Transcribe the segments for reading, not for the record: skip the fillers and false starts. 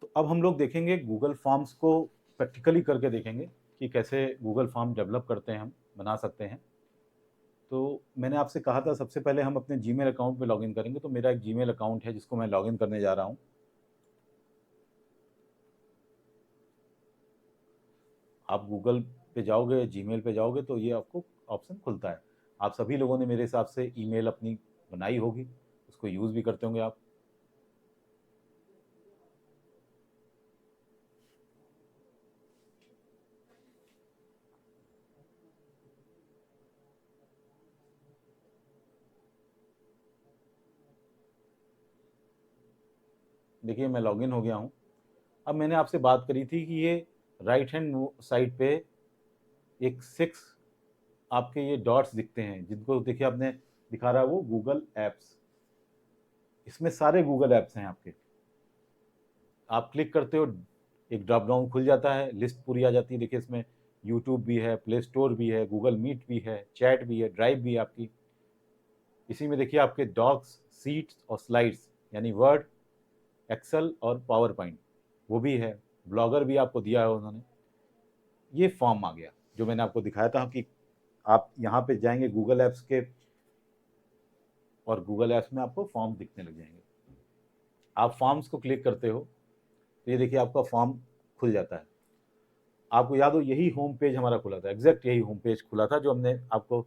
तो अब हम लोग देखेंगे गूगल फॉर्म्स को प्रैक्टिकली करके देखेंगे कि कैसे गूगल फॉर्म डेवलप करते हैं, हम बना सकते हैं। तो मैंने आपसे कहा था सबसे पहले हम अपने जीमेल अकाउंट में लॉगिन करेंगे, तो मेरा एक जीमेल अकाउंट है जिसको मैं लॉगिन करने जा रहा हूँ। आप गूगल पे जाओगे, जीमेल पे जाओगे तो ये आपको ऑप्शन खुलता है। आप सभी लोगों ने मेरे हिसाब से ईमेल अपनी बनाई होगी, उसको यूज़ भी करते होंगे आप। देखिए मैं लॉगिन हो गया हूँ। अब मैंने आपसे बात करी थी कि ये राइट हैंड साइड पे एक 6 आपके ये डॉट्स दिखते हैं, जिनको देखिए आपने दिखा रहा है वो गूगल ऐप्स। इसमें सारे गूगल ऐप्स हैं आपके। आप क्लिक करते हो, एक ड्रॉप डाउन खुल जाता है, लिस्ट पूरी आ जाती है। देखिए इसमें यूट्यूब भी है, प्ले स्टोर भी है, गूगल मीट भी है, चैट भी है, ड्राइव भी है आपकी। इसी में देखिए आपके डॉक्स, सीट्स और स्लाइड्स, यानी वर्ड, एक्सेल और पावर पॉइंट वो भी है। ब्लॉगर भी आपको दिया है उन्होंने। ये फॉर्म आ गया जो मैंने आपको दिखाया था कि आप यहाँ पे जाएंगे गूगल ऐप्स के, और गूगल ऐप्स में आपको फॉर्म दिखने लग जाएंगे। आप फॉर्म्स को क्लिक करते हो तो ये देखिए आपका फॉर्म खुल जाता है। आपको याद हो यही होम पेज हमारा खुला था, एग्जैक्ट यही होम पेज खुला था जो हमने आपको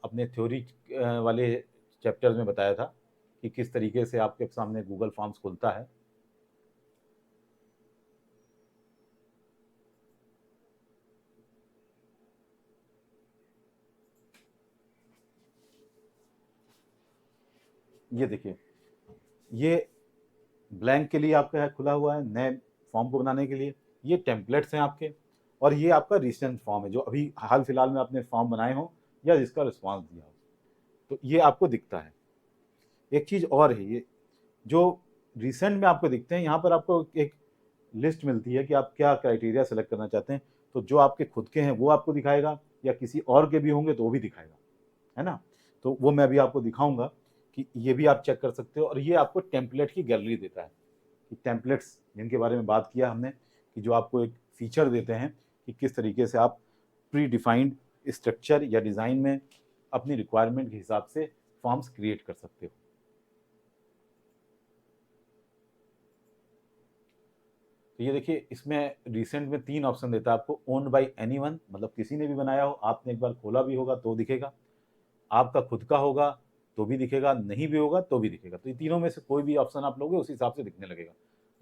अपने थ्योरी वाले चैप्टर्स में बताया था कि किस तरीके से आपके सामने गूगल फॉर्म्स खुलता है। ये देखिए, ये ब्लैंक के लिए आपका है, खुला हुआ है नए फॉर्म को बनाने के लिए। ये टेम्पलेट्स हैं आपके, और ये आपका रिसेंट फॉर्म है जो अभी हाल फिलहाल में आपने फॉर्म बनाए हो या जिसका रिस्पॉन्स दिया हो, तो ये आपको दिखता है। एक चीज़ और है, ये जो रिसेंट में आपको दिखते हैं, यहाँ पर आपको एक लिस्ट मिलती है कि आप क्या क्राइटेरिया सेलेक्ट करना चाहते हैं। तो जो आपके खुद के हैं वो आपको दिखाएगा, या किसी और के भी होंगे तो वो भी दिखाएगा, है ना। तो वो मैं अभी आपको दिखाऊंगा कि ये भी आप चेक कर सकते हो। और ये आपको टेम्पलेट की गैलरी देता है, कि टेम्पलेट्स जिनके बारे में बात किया हमने, कि जो आपको एक फीचर देते हैं कि किस तरीके से आप प्री डिफाइंड स्ट्रक्चर या डिज़ाइन में अपनी रिक्वायरमेंट के हिसाब से फॉर्म्स क्रिएट कर सकते हो। तो ये देखिए इसमें रिसेंट में 3 ऑप्शन देता है आपको। ओन्ड बाई एनीवन, मतलब किसी ने भी बनाया हो, आपने एक बार खोला भी होगा तो दिखेगा। आपका खुद का होगा तो भी दिखेगा, नहीं भी होगा तो भी दिखेगा। तो ये तीनों में से कोई भी ऑप्शन आप लोगे उस हिसाब से दिखने लगेगा।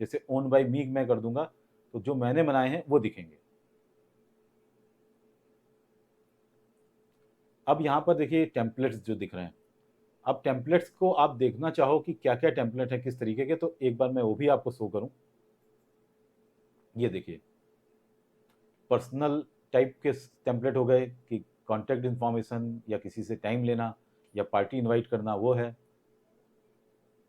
जैसे ओन बाई मी मैं कर दूंगा तो जो मैंने बनाए हैं वो दिखेंगे। अब यहाँ पर देखिए टेम्पलेट्स जो दिख रहे हैं। अब टेम्पलेट्स को आप देखना चाहो कि क्या क्या टेम्पलेट है किस तरीके के, तो एक बार मैं वो भी आपको शो करूं। ये देखिए पर्सनल टाइप के टेम्पलेट हो गए, कि कॉन्टैक्ट इन्फॉर्मेशन या किसी से टाइम लेना या पार्टी इनवाइट करना वो है।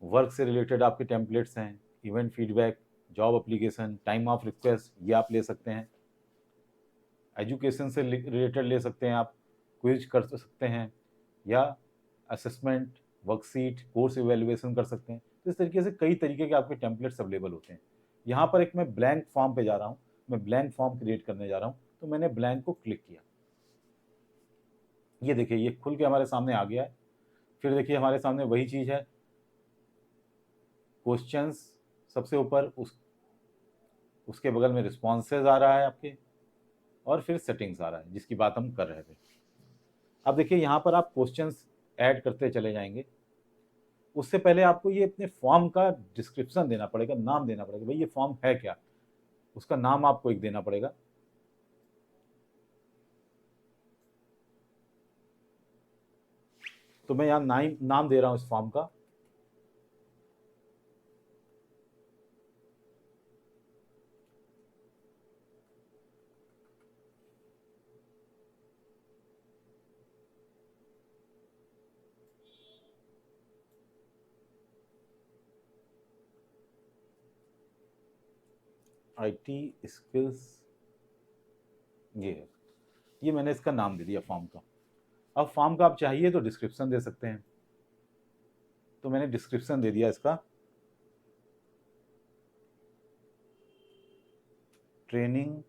वर्क से रिलेटेड आपके टेम्पलेट्स हैं, event feedback, job application, time of request ये आप ले सकते हैं। एजुकेशन से रिलेटेड ले सकते हैं आप, क्विज कर सकते हैं, या असेसमेंट, वर्कशीट, कोर्स इवेल्युएशन कर सकते हैं। तो इस तरीके से कई तरीके के आपके टेम्पलेट्स अवेलेबल होते हैं। यहाँ पर एक मैं ब्लैंक फॉर्म पे जा रहा हूँ, मैं ब्लैंक फॉर्म क्रिएट करने जा रहा हूँ, तो मैंने ब्लैंक को क्लिक किया। ये देखिए ये खुल के हमारे सामने आ गया है। फिर देखिए हमारे सामने वही चीज़ है, क्वेश्चंस सबसे ऊपर, उसके बगल में रिस्पॉन्सेज आ रहा है आपके, और फिर सेटिंग्स आ रहा है जिसकी बात हम कर रहे थे। अब देखिए यहाँ पर आप क्वेश्चंस ऐड करते चले जाएंगे। उससे पहले आपको ये अपने फॉर्म का डिस्क्रिप्शन देना पड़ेगा, नाम देना पड़ेगा, भाई ये फॉर्म है क्या, उसका नाम आपको एक देना पड़ेगा। तो मैं यहाँ नाम दे रहा हूँ इस फॉर्म का। IT स्किल्स, ये है। ये मैंने इसका नाम दे दिया फॉर्म का। अब फॉर्म का आप चाहिए तो डिस्क्रिप्शन दे सकते हैं, तो मैंने डिस्क्रिप्शन दे दिया इसका। Training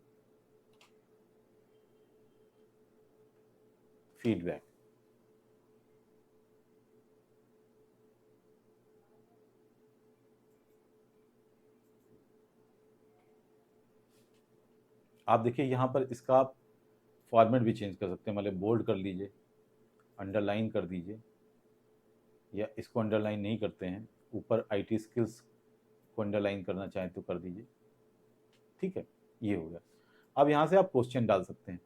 feedback. आप देखिए यहाँ पर इसका आप फॉर्मेट भी चेंज कर सकते हैं, मतलब बोल्ड कर लीजिए, अंडरलाइन कर दीजिए, या इसको अंडरलाइन नहीं करते हैं, ऊपर आईटी स्किल्स को अंडरलाइन करना चाहें तो कर दीजिए। ठीक है, ये हो गया। अब यहाँ से आप क्वेश्चन डाल सकते हैं।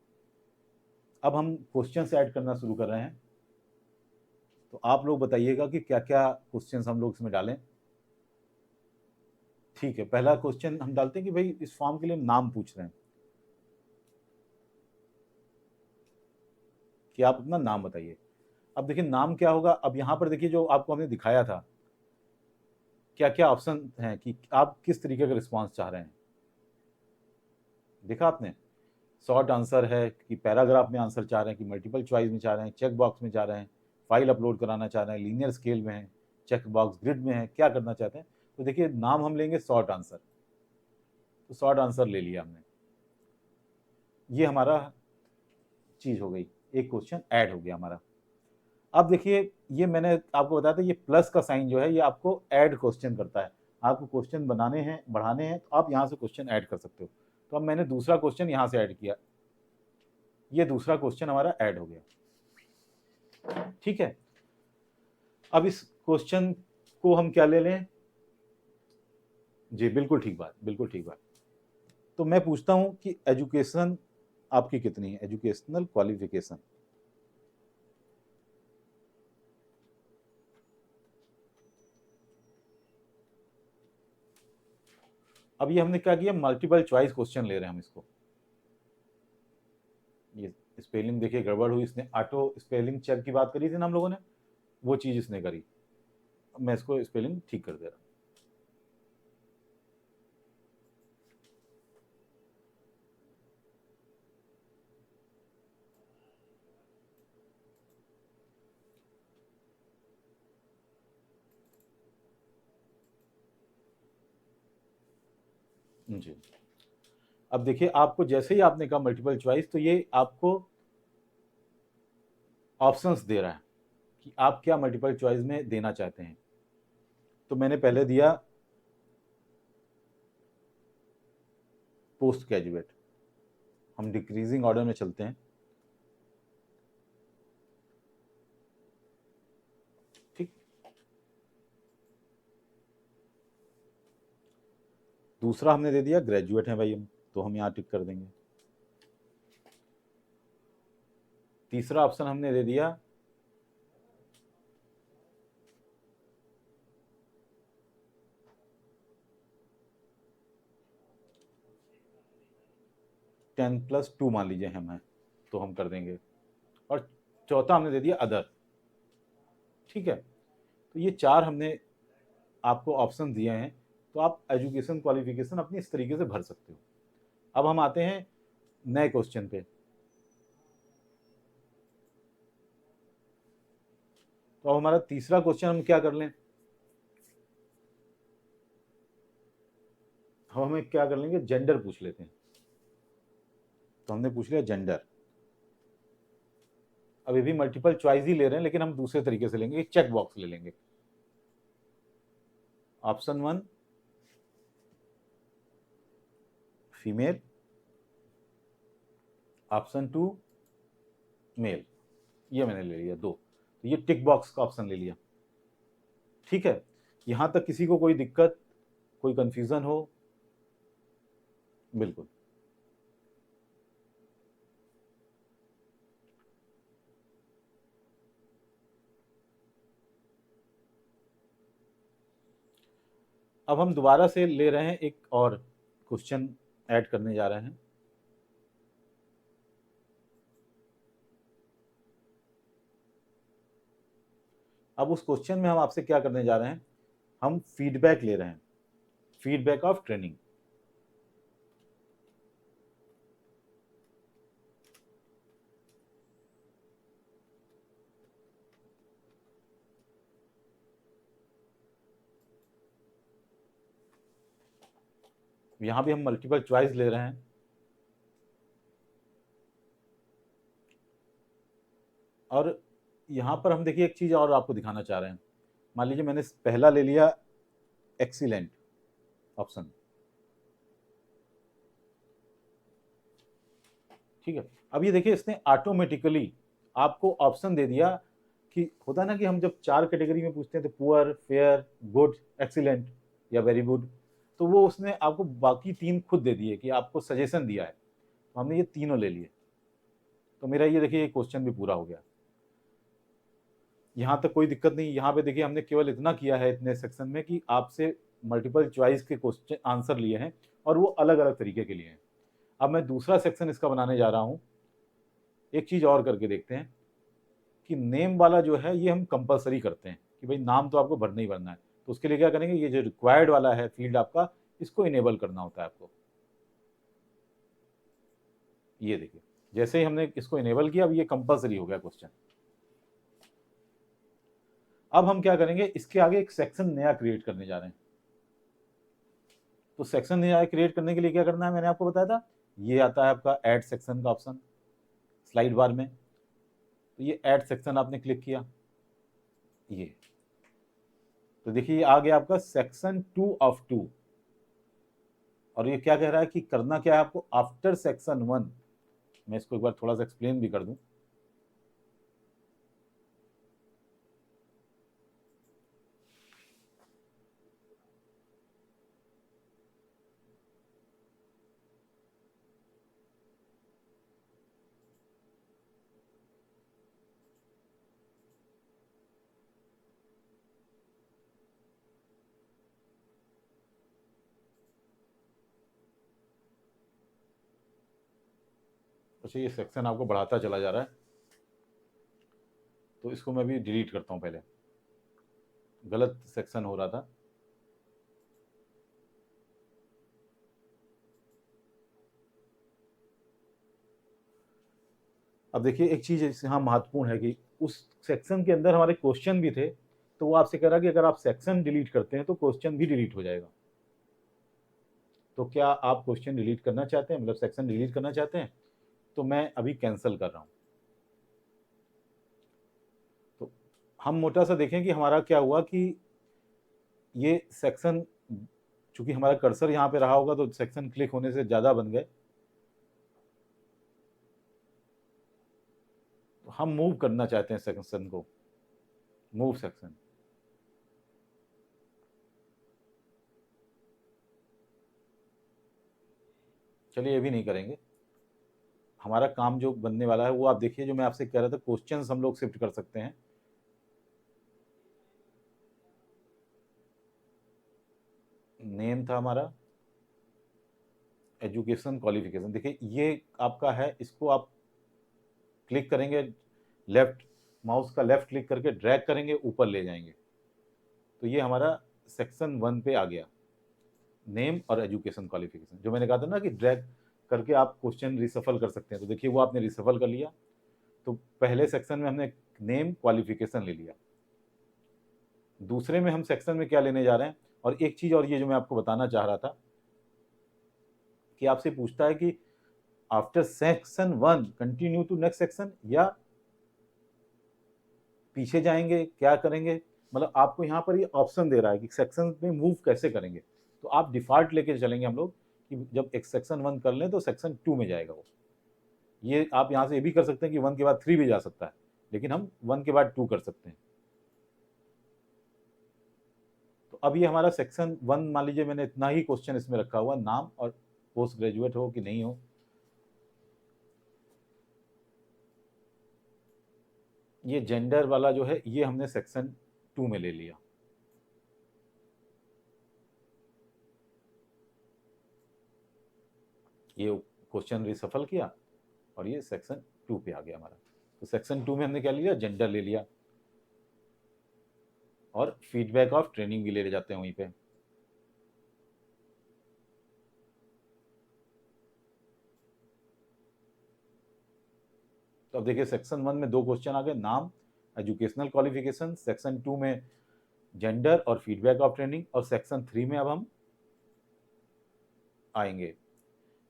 अब हम क्वेश्चन से ऐड करना शुरू कर रहे हैं, तो आप लोग बताइएगा कि क्या क्या क्वेश्चन हम लोग इसमें डालें। ठीक है, पहला क्वेश्चन हम डालते हैं कि भाई इस फॉर्म के लिए नाम पूछ रहे हैं कि आप अपना नाम बताइए। अब देखिए नाम क्या होगा। अब यहाँ पर देखिए जो आपको हमने दिखाया था, क्या क्या ऑप्शन हैं कि आप किस तरीके का रिस्पॉन्स चाह रहे हैं। देखा आपने, शॉर्ट आंसर है कि पैराग्राफ में आंसर चाह रहे हैं, कि मल्टीपल चॉइस में चाह रहे हैं, चेक बॉक्स में चाह रहे हैं, फाइल अपलोड कराना चाह रहे हैं, लीनियर स्केल में है, चेक बॉक्स ग्रिड में है, क्या करना चाहते हैं। तो देखिए नाम हम लेंगे शॉर्ट आंसर, तो शॉर्ट आंसर ले लिया हमने। ये हमारा चीज हो गई, एक क्वेश्चन ऐड हो गया हमारा। अब देखिए ये मैंने आपको बताया था, ये प्लस का साइन जो है ये आपको ऐड क्वेश्चन करता है। आपको क्वेश्चन बनाने हैं, बढ़ाने हैं, तो आप यहाँ से क्वेश्चन ऐड कर सकते हो। तो अब मैंने दूसरा क्वेश्चन यहाँ से ऐड किया, ये दूसरा क्वेश्चन हमारा ऐड हो गया। ठीक है, अब इस क्वेश्चन को हम क्या ले लें। जी बिल्कुल ठीक बात, बिल्कुल ठीक बात। तो मैं पूछता हूं कि एजुकेशन आपकी कितनी है, एजुकेशनल क्वालिफिकेशन। अब ये हमने क्या किया, मल्टीपल चॉइस क्वेश्चन ले रहे हैं हम इसको। ये स्पेलिंग देखिए गड़बड़ हुई, इसने ऑटो स्पेलिंग चेक की बात करी थी ना हम लोगों ने, वो चीज इसने करी। मैं इसको स्पेलिंग ठीक कर दे रहा हूं। जी, अब देखिए आपको जैसे ही आपने कहा मल्टीपल चॉइस, तो ये आपको ऑप्शंस दे रहा है कि आप क्या मल्टीपल चॉइस में देना चाहते हैं। तो मैंने पहले दिया पोस्ट ग्रेजुएट। हम डिक्रीजिंग ऑर्डर में चलते हैं। ठीक, दूसरा हमने दे दिया ग्रेजुएट है भाई हम, तो हम यहाँ टिक कर देंगे। तीसरा ऑप्शन हमने दे दिया +10 मान लीजिए हम हैं, तो हम कर देंगे। और चौथा हमने दे दिया अदर। ठीक है, तो ये चार हमने आपको ऑप्शन दिए हैं, तो आप एजुकेशन क्वालिफिकेशन अपनी इस तरीके से भर सकते हो। अब हम आते हैं नए क्वेश्चन पे। तो अब हमारा तीसरा क्वेश्चन हम क्या कर लें, हम हमें क्या कर लेंगे, जेंडर पूछ लेते हैं। तो हमने पूछ लिया जेंडर। अभी भी मल्टीपल चॉइस ही ले रहे हैं, लेकिन हम दूसरे तरीके से लेंगे, चेक बॉक्स ले लेंगे। ऑप्शन 1 फीमेल, ऑप्शन 2 मेल, ये मैंने ले लिया 2। तो ये टिक बॉक्स का ऑप्शन ले लिया। ठीक है, यहां तक किसी को कोई दिक्कत, कोई कंफ्यूजन हो। बिल्कुल। अब हम दोबारा से ले रहे हैं, एक और क्वेश्चन ऐड करने जा रहे हैं। अब उस क्वेश्चन में हम आपसे क्या करने जा रहे हैं, हम फीडबैक ले रहे हैं, फीडबैक ऑफ ट्रेनिंग। यहां भी हम मल्टीपल चॉइस ले रहे हैं। और यहाँ पर हम देखिए एक चीज़ और आपको दिखाना चाह रहे हैं। मान लीजिए मैंने पहला ले लिया एक्सीलेंट ऑप्शन, ठीक है। अब ये देखिए इसने ऑटोमेटिकली आपको ऑप्शन दे दिया कि होता है ना कि हम जब 4 कैटेगरी में पूछते हैं तो पुअर, फेयर, गुड, एक्सीलेंट या वेरी गुड, तो वो उसने आपको बाकी 3 खुद दे दिए कि आपको सजेशन दिया है, तो हमने ये तीनों ले लिए। तो मेरा ये देखिए क्वेश्चन भी पूरा हो गया। यहाँ तक कोई दिक्कत नहीं। यहाँ पे देखिए हमने केवल इतना किया है इतने सेक्शन में कि आपसे मल्टीपल चॉइस के क्वेश्चन आंसर लिए हैं और वो अलग अलग तरीके के लिए हैं। अब मैं दूसरा सेक्शन इसका बनाने जा रहा हूँ। एक चीज़ और करके देखते हैं कि नेम वाला जो है ये हम कंपलसरी करते हैं कि भाई नाम तो आपको भरना ही भरना है। तो उसके लिए क्या करेंगे, ये जो रिक्वायर्ड वाला है फील्ड आपका, इसको इनेबल करना होता है आपको। ये देखिए जैसे ही हमने इसको इनेबल किया, अब ये कंपलसरी हो गया क्वेश्चन। अब हम क्या करेंगे, इसके आगे एक सेक्शन नया क्रिएट करने जा रहे हैं। तो सेक्शन नया क्रिएट करने के लिए क्या करना है, मैंने आपको बताया था, ये आता है आपका ऐड सेक्शन का ऑप्शन स्लाइड बार में। तो ये ऐड सेक्शन आपने क्लिक किया, ये तो देखिए आ गया आपका सेक्शन 2 ऑफ 2। और ये क्या कह रहा है कि करना क्या है आपको आफ्टर सेक्शन 1। मैं इसको एक बार थोड़ा सा एक्सप्लेन भी कर दूं। अच्छा ये सेक्शन आपको बढ़ाता चला जा रहा है, तो इसको मैं भी डिलीट करता हूं। पहले गलत सेक्शन हो रहा था। अब देखिए एक चीज यहाँ महत्वपूर्ण है कि उस सेक्शन के अंदर हमारे क्वेश्चन भी थे, तो वो आपसे कह रहा है कि अगर आप सेक्शन डिलीट करते हैं तो क्वेश्चन भी डिलीट हो जाएगा। तो क्या आप क्वेश्चन डिलीट करना चाहते हैं, मतलब सेक्शन डिलीट करना चाहते हैं? तो मैं अभी कैंसिल कर रहा हूं। तो हम मोटा सा देखें कि हमारा क्या हुआ कि ये सेक्शन, चूंकि हमारा कर्सर यहाँ पे रहा होगा तो सेक्शन क्लिक होने से ज्यादा बन गए। तो हम मूव करना चाहते हैं सेक्शन को, मूव सेक्शन। चलिए ये भी नहीं करेंगे। हमारा काम जो बनने वाला है वो आप देखिए, जो मैं आपसे कह रहा था क्वेश्चंस हम लोग शिफ्ट कर सकते हैं। नेम था हमारा, एजुकेशन क्वालिफिकेशन, देखिए ये आपका है, इसको आप क्लिक करेंगे, लेफ्ट माउस का लेफ्ट क्लिक करके ड्रैग करेंगे, ऊपर ले जाएंगे, तो ये हमारा सेक्शन 1 पे आ गया, नेम और एजुकेशन क्वालिफिकेशन। जो मैंने कहा था ना कि ड्रैग करके आप क्वेश्चन रिसफल कर सकते हैं, तो देखिए वो आपने रिसफल कर लिया। तो पहले सेक्शन में हमने नेम क्वालिफिकेशन ले लिया, दूसरे में हम सेक्शन में क्या लेने जा रहे हैं। और एक चीज और ये जो मैं आपको बताना चाह रहा था कि आपसे पूछता है कि after section 1 continue to next section, या पीछे जाएंगे, क्या करेंगे। मतलब आपको यहाँ पर ये ऑप्शन दे रहा है कि सेक्शन में मूव कैसे करेंगे। तो आप डिफॉल्ट लेके चलेंगे हम लोग कि जब एक सेक्शन 1 कर लें तो सेक्शन 2 में जाएगा वो। ये आप यहाँ से ये भी कर सकते हैं कि 1 के बाद 3 भी जा सकता है, लेकिन हम 1 के बाद 2 कर सकते हैं। तो अब ये हमारा सेक्शन 1, मान लीजिए मैंने इतना ही क्वेश्चन इसमें रखा हुआ, नाम और पोस्ट ग्रेजुएट हो कि नहीं हो। ये जेंडर वाला जो है ये हमने सेक्शन 2 में ले लिया। ये क्वेश्चन रिसफल किया और ये सेक्शन 2 पे आ गया हमारा। तो सेक्शन 2 में हमने क्या लिया, जेंडर ले लिया, और फीडबैक ऑफ ट्रेनिंग भी ले जाते हैं वहीं पे। तो अब देखिए सेक्शन 1 में 2 क्वेश्चन आ गए, नाम, एजुकेशनल क्वालिफिकेशन। सेक्शन 2 में जेंडर और फीडबैक ऑफ ट्रेनिंग। और सेक्शन 3 में अब हम आएंगे।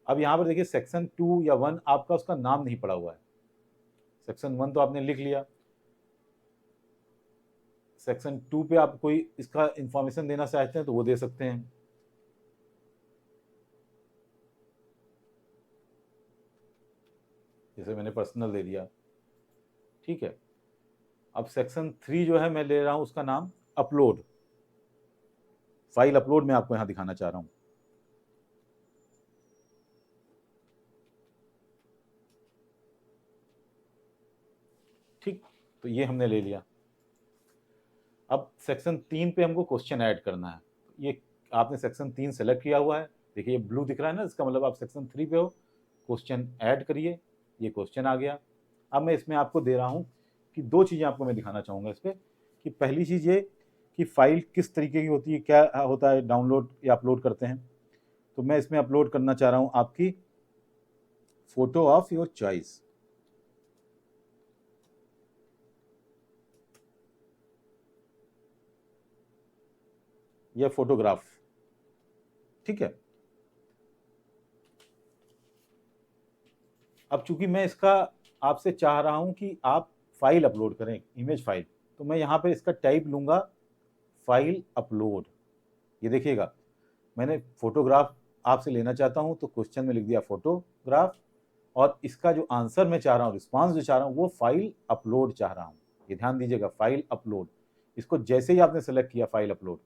अब यहाँ पर देखिए सेक्शन 2 या 1 आपका उसका नाम नहीं पड़ा हुआ है। सेक्शन 1 तो आपने लिख लिया। सेक्शन 2 पे आप कोई इसका इंफॉर्मेशन देना चाहते हैं तो वो दे सकते हैं। जैसे मैंने पर्सनल दे दिया, ठीक है। अब सेक्शन 3 जो है मैं ले रहा हूं उसका नाम अपलोड, फाइल अपलोड मैं आपको यहां दिखाना चाह रहा हूं। ठीक, तो ये हमने ले लिया। अब सेक्शन 3 पे हमको क्वेश्चन ऐड करना है। ये आपने सेक्शन 3 सेलेक्ट किया हुआ है, देखिए ये ब्लू दिख रहा है ना, इसका मतलब आप सेक्शन 3 पे हो। क्वेश्चन ऐड करिए, ये क्वेश्चन आ गया। अब मैं इसमें आपको दे रहा हूँ कि दो चीज़ें आपको मैं दिखाना चाहूँगा इस पर, कि पहली चीज़ ये कि फाइल किस तरीके की होती है, क्या होता है डाउनलोड या अपलोड करते हैं। तो मैं इसमें अपलोड करना चाह रहा हूँ आपकी फोटो ऑफ योर चॉइस। या फोटोग्राफ, ठीक है। अब चूंकि मैं इसका आपसे चाह रहा हूं कि आप फाइल अपलोड करें, इमेज फाइल, तो मैं यहां पे इसका टाइप लूंगा फाइल अपलोड। ये देखिएगा, मैंने फोटोग्राफ आपसे लेना चाहता हूं तो क्वेश्चन में लिख दिया फोटोग्राफ, और इसका जो आंसर मैं चाह रहा हूं, रिस्पांस जो चाह रहा हूं, वो फाइल अपलोड चाह रहा हूं। ये ध्यान दीजिएगा, फाइल अपलोड। इसको जैसे ही आपने सेलेक्ट किया फाइल अपलोड,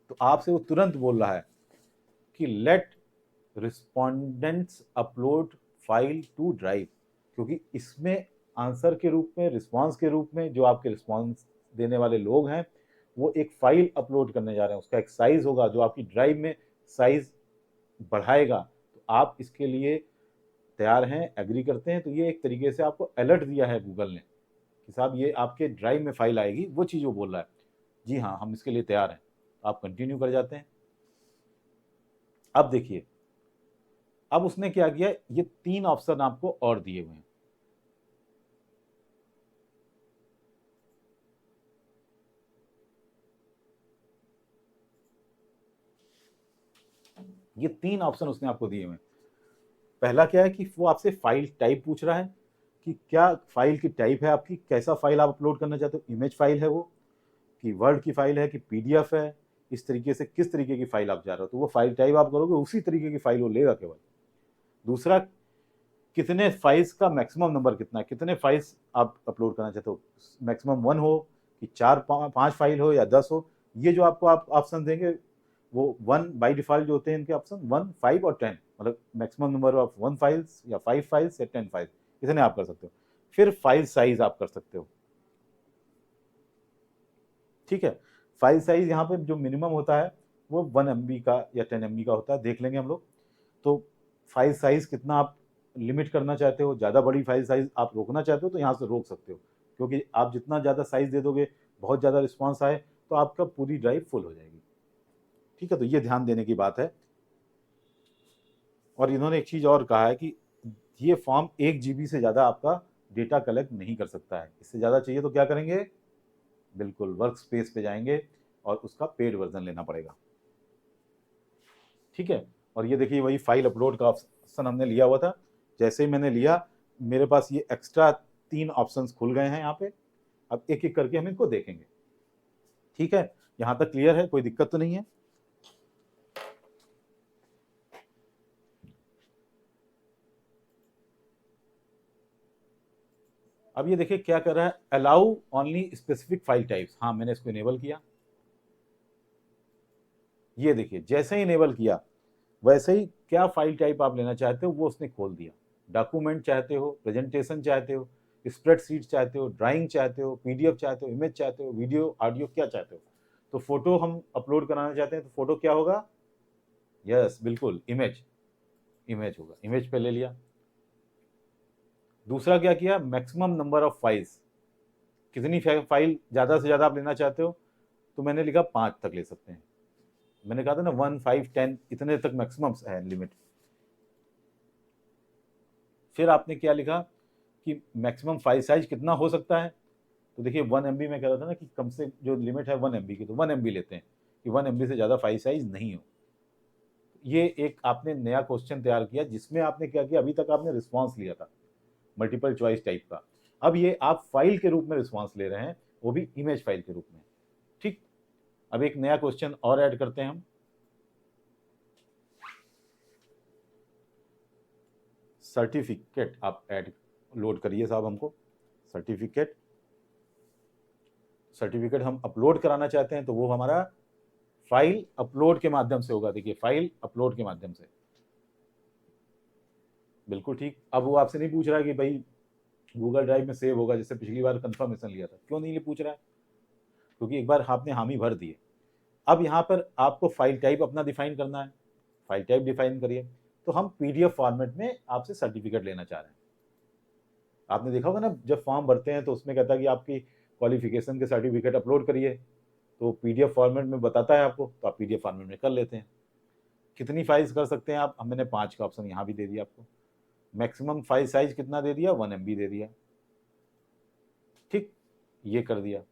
तो आपसे वो तुरंत बोल रहा है कि let respondents upload file to drive, क्योंकि इसमें आंसर के रूप में, रिस्पांस के रूप में जो आपके रिस्पांस देने वाले लोग हैं वो एक फाइल अपलोड करने जा रहे हैं। उसका एक साइज होगा जो आपकी ड्राइव में साइज बढ़ाएगा। तो आप इसके लिए तैयार हैं, एग्री करते हैं, तो ये एक तरीके से आपको अलर्ट दिया है गूगल ने कि साहब ये आपके ड्राइव में फाइल आएगी, वो चीज़ वो बोल रहा है। जी हाँ, हम इसके लिए तैयार हैं। आप कंटिन्यू कर जाते हैं। अब देखिए, अब उसने क्या किया, ये 3 ऑप्शन आपको और दिए हुए हैं। ये 3 ऑप्शन उसने आपको दिए हुए हैं। पहला क्या है कि वो आपसे फाइल टाइप पूछ रहा है कि क्या फाइल की टाइप है आपकी, कैसा फाइल आप अपलोड करना चाहते हो, इमेज फाइल है वो, कि वर्ड की फाइल है, कि पीडीएफ है, इस तरीके से किस तरीके की फाइल आप जा रहे हो। तो वो फाइल टाइप आप करोगे, उसी तरीके की फाइल वो लेगा केवल। दूसरा, कितने फाइल्स का मैक्सिमम नंबर कितना है, कितने फाइल्स आप अपलोड करना चाहते हो, मैक्सिमम 1 हो कि 4-5 फाइल हो या 10 हो। ये जो आपको आप ऑप्शन देंगे वो 1 बाय डिफॉल्ट जो होते हैं इनके ऑप्शन 1, 5 और 10, मतलब मैक्सिमम नंबर ऑफ 1 फाइल्स या 5 फाइल्स या 10 फाइल्स, इतने आप कर सकते हो। फिर फाइल साइज आप कर सकते हो, ठीक है। फाइल साइज यहाँ पे जो मिनिमम होता है वो 1 MB का या 10 MB का होता है, देख लेंगे हम लोग। तो फाइल साइज कितना आप लिमिट करना चाहते हो, ज़्यादा बड़ी फाइल साइज आप रोकना चाहते हो तो यहाँ से रोक सकते हो, क्योंकि आप जितना ज़्यादा साइज दे दोगे, बहुत ज़्यादा रिस्पॉन्स आए तो आपका पूरी ड्राइव फुल हो जाएगी, ठीक है। तो ये ध्यान देने की बात है। और इन्होंने एक चीज़ और कहा है कि ये फॉर्म 1 GB से ज़्यादा आपका डेटा कलेक्ट नहीं कर सकता है। इससे ज़्यादा चाहिए तो क्या करेंगे, बिल्कुल वर्क स्पेस पे जाएंगे और उसका पेड वर्जन लेना पड़ेगा, ठीक है। और ये देखिए वही फाइल अपलोड का ऑप्शन हमने लिया हुआ था, जैसे ही मैंने लिया मेरे पास ये एक्स्ट्रा 3 ऑप्शंस खुल गए हैं यहाँ पे। अब एक एक करके हम इनको देखेंगे, ठीक है। यहाँ तक क्लियर है, कोई दिक्कत तो नहीं है। अब ये देखिए क्या कर रहा है, allow only specific file types. हाँ, मैंने इसको इनेबल किया। ये देखिए जैसे ही इनेबल किया वैसे ही क्या फाइल टाइप आप लेना चाहते हो वो उसने खोल दिया। डॉक्यूमेंट चाहते हो, प्रेजेंटेशन चाहते हो, स्प्रेडशीट चाहते हो, ड्राइंग चाहते हो, पीडीएफ चाहते हो, इमेज चाहते हो, वीडियो ऑडियो क्या चाहते हो। तो फोटो हम अपलोड कराना चाहते हैं तो फोटो क्या होगा, यस बिल्कुल इमेज, इमेज होगा, इमेज पे ले लिया। दूसरा क्या किया, मैक्सिमम नंबर ऑफ फाइल्स, कितनी फाइल ज़्यादा से ज़्यादा आप लेना चाहते हो, तो मैंने लिखा 5 तक ले सकते हैं। मैंने कहा था ना 1, 5, 10 इतने तक मैक्सिमम है लिमिट। फिर आपने क्या लिखा कि मैक्सिमम फाइल साइज कितना हो सकता है, तो देखिए 1 MB में कह रहा था ना कि कम से जो लिमिट है 1 MB की, तो 1 MB लेते हैं कि 1 MB से ज़्यादा फाइल साइज नहीं हो। ये एक आपने नया क्वेश्चन तैयार किया जिसमें आपने क्या किया, अभी तक आपने रिस्पॉन्स लिया था, मल्टीपल चॉइस टाइप का। अब ये आप फाइल के रूप में रिस्पॉन्स ले रहे हैं, वो भी इमेज फाइल के रूप में। ठीक, अब एक नया क्वेश्चन और ऐड करते हैं हम। सर्टिफिकेट आप ऐड लोड करिए साहब हमको। सर्टिफिकेट हम अपलोड कराना चाहते हैं, तो वो हमारा फाइल अपलोड के माध्यम से होगा। देखिए, फाइल अपलोड के माध्यम से, बिल्कुल ठीक। अब वो आपसे नहीं पूछ रहा है कि भाई गूगल ड्राइव में सेव होगा, जैसे पिछली बार कंफर्मेशन लिया था। क्यों नहीं ये पूछ रहा है? क्योंकि एक बार आपने हामी भर दिए। अब यहाँ पर आपको फाइल टाइप अपना डिफाइन करना है, फाइल टाइप डिफाइन करिए। तो हम पीडीएफ फॉर्मेट में आपसे सर्टिफिकेट लेना चाह रहे हैं। आपने देखा होगा ना, जब फॉर्म भरते हैं तो उसमें कहता है कि आपकी क्वालिफिकेशन के सर्टिफिकेट अपलोड करिए, तो पीडीएफ फॉर्मेट में बताता है आपको, तो आप पीडीएफ फॉर्मेट में कर लेते हैं। कितनी फाइल्स कर सकते हैं आप? मैंने 5 का ऑप्शन यहाँ भी दे दिया आपको। मैक्सिमम फाइल साइज कितना दे दिया? 1 MB दे दिया। ठीक, ये कर दिया।